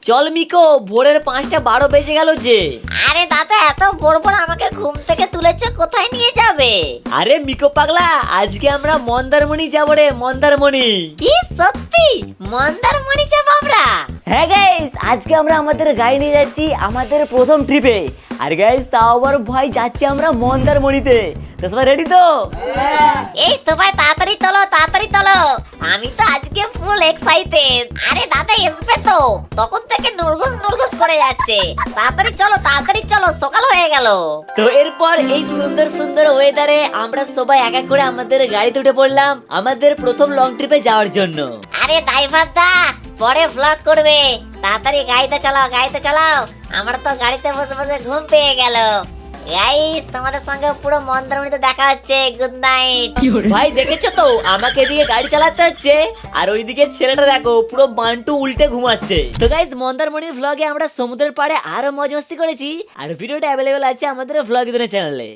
চল মিকো, ভোরের 5:12 বেজে গেল যে। আরে দাদা, এত ভোর ভোর আমাকে ঘুম থেকে তুলেছে, কোথায় নিয়ে যাবে? আরে মিকো পাগলা, আজকে আমরা মন্দারমণি যাবো রে, মন্দারমণি। কি সত্যি মন্দারমণি যাবো আমরা? হ্যাঁ গাইস, আজকে আমরা আমাদের গাড়ি নিয়ে যাচ্ছি আমাদের প্রথম ট্রিপে। আর গাইস, তাও আবার ভাই যাচ্ছি আমরা মন্দারমণিতে। তো সবাই রেডি তো? এই তো ভাই, তাড়াতাড়ি চলো তাড়াতাড়ি চলো, আমি তো আজকে ফুল এক্সাইটেড। আরে দাদা এসবে তো, তখন থেকে নুরগুস নুরগুস করে যাচ্ছে। তাড়াতাড়ি চলো, সকাল হয়ে গেল। তো এরপর এই সুন্দর সুন্দর ওয়েদারে আমরা সবাই এক এক করে আমাদের গাড়িতে উঠে পড়লাম আমাদের প্রথম লং ট্রিপে যাওয়ার জন্য। আরে ড্রাইভার দা, পরে ব্লগ করবে, তাড়াতাড়ি গাড়িতে চালাও। আমার তো গাড়িতে বসে বসে ঘুম পেয়ে গেল। গাইস, তোমাদের সঙ্গে পুরো মন্দারমণিতে দেখা হচ্ছে। Good night. ভাই দেখেছো তো, আমাকে দিয়ে গাড়ি চালাতে হচ্ছে, আর ওইদিকে ছেলেটা দেখো পুরো বান্টু উল্টে ঘুমাচ্ছে। তো গাইস, মন্দারমণির ভ্লগে আমরা সমুদ্রের পাড়ে আরো মজা মস্তি করেছি, আর ভিডিওটা অ্যাভেলেবেল আছে আমাদের ভ্লগ চ্যানেলে।